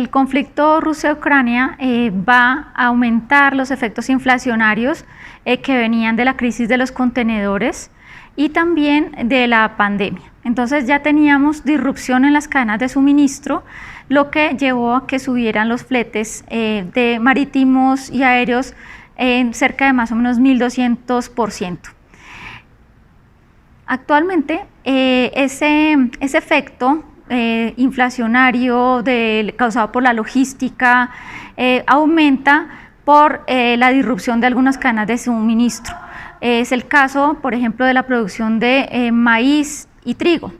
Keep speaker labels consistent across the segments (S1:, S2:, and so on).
S1: el conflicto Rusia-Ucrania va a aumentar los efectos inflacionarios que venían de la crisis de los contenedores y también de la pandemia. Entonces ya teníamos disrupción en las cadenas de suministro, lo que llevó a que subieran los fletes de marítimos y aéreos en cerca de más o menos 1.200%. Actualmente ese efecto inflacionario causado por la logística aumenta por la disrupción de algunas cadenas de suministro. Es el caso, por ejemplo, de la producción de maíz y trigo,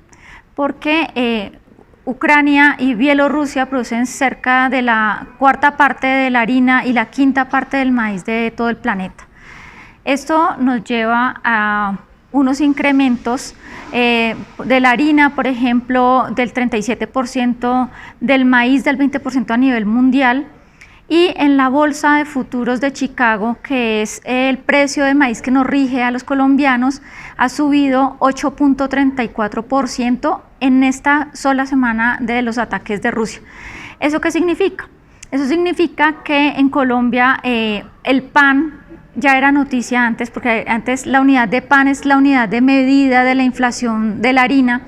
S1: porque Ucrania y Bielorrusia producen cerca de la cuarta parte de la harina y la quinta parte del maíz de todo el planeta. Esto nos lleva a unos incrementos de la harina, por ejemplo, del 37%, del maíz del 20% a nivel mundial, y en la bolsa de futuros de Chicago, que es el precio de maíz que nos rige a los colombianos, ha subido 8.34% en esta sola semana de los ataques de Rusia. ¿Eso qué significa? Eso significa que en Colombia el pan ya era noticia antes, porque antes la unidad de pan es la unidad de medida de la inflación de la harina,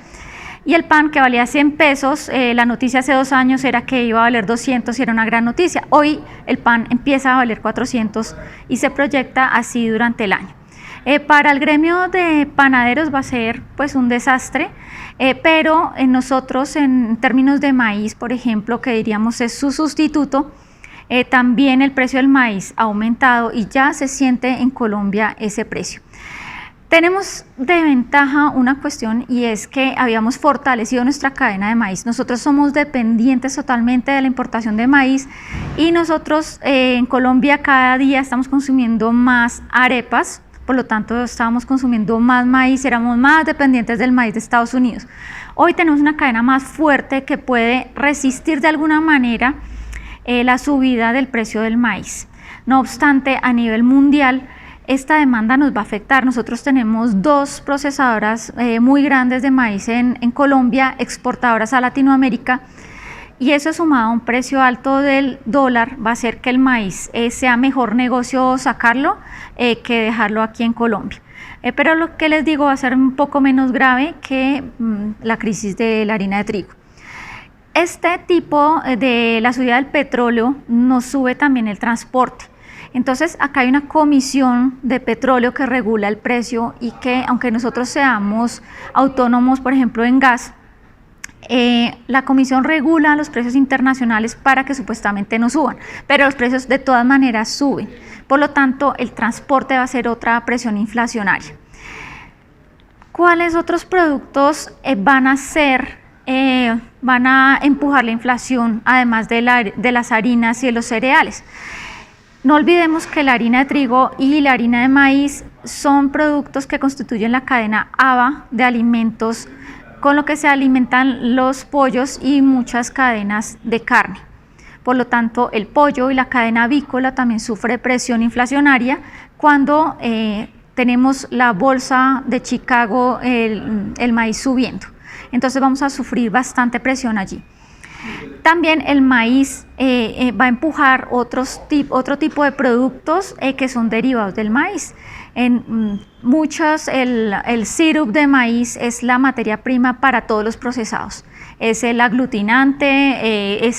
S1: y el pan que valía 100 pesos, la noticia hace 2 años era que iba a valer 200 y era una gran noticia. Hoy el pan empieza a valer 400 y se proyecta así durante el año. Para el gremio de panaderos va a ser pues un desastre, pero nosotros en términos de maíz, por ejemplo, que diríamos es su sustituto, también el precio del maíz ha aumentado y ya se siente en Colombia ese precio. Tenemos de ventaja una cuestión, y es que habíamos fortalecido nuestra cadena de maíz. Nosotros somos dependientes totalmente de la importación de maíz y nosotros en Colombia cada día estamos consumiendo más arepas, por lo tanto estábamos consumiendo más maíz, éramos más dependientes del maíz de Estados Unidos. Hoy tenemos una cadena más fuerte que puede resistir de alguna manera la subida del precio del maíz. No obstante, a nivel mundial, esta demanda nos va a afectar. Nosotros tenemos 2 procesadoras muy grandes de maíz en Colombia, exportadoras a Latinoamérica, y eso sumado a un precio alto del dólar va a hacer que el maíz sea mejor negocio sacarlo que dejarlo aquí en Colombia. Pero lo que les digo va a ser un poco menos grave que la crisis de la harina de trigo. Este tipo de la subida del petróleo nos sube también el transporte. Entonces acá hay una comisión de petróleo que regula el precio y que aunque nosotros seamos autónomos, por ejemplo en gas, la comisión regula los precios internacionales para que supuestamente no suban, pero los precios de todas maneras suben. Por lo tanto, el transporte va a ser otra presión inflacionaria. ¿Cuáles otros productos van a empujar la inflación, además de las harinas y de los cereales? No olvidemos que la harina de trigo y la harina de maíz son productos que constituyen la cadena ABA de alimentos, con lo que se alimentan los pollos y muchas cadenas de carne. Por lo tanto, el pollo y la cadena avícola también sufre presión inflacionaria cuando tenemos la bolsa de Chicago, el maíz subiendo. Entonces vamos a sufrir bastante presión allí. También el maíz va a empujar otro tipo de productos que son derivados del maíz. En muchos el sirup de maíz es la materia prima para todos los procesados. Es el aglutinante,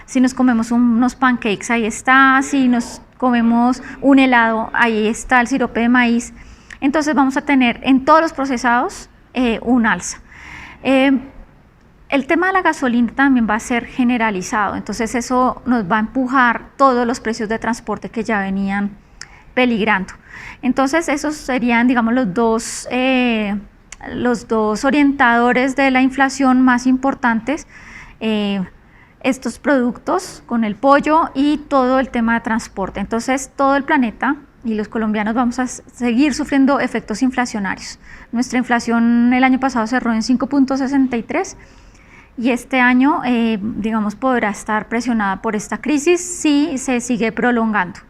S1: si nos comemos unos pancakes, ahí está, si nos comemos un helado, ahí está el sirope de maíz. Entonces vamos a tener en todos los procesados un alza. El tema de la gasolina también va a ser generalizado, entonces eso nos va a empujar todos los precios de transporte que ya venían peligrando. Entonces esos serían, digamos, los dos orientadores de la inflación más importantes, estos productos con el pollo y todo el tema de transporte. Entonces todo el planeta y los colombianos vamos a seguir sufriendo efectos inflacionarios. Nuestra inflación el año pasado cerró en 5.63 y este año, digamos, podrá estar presionada por esta crisis si se sigue prolongando.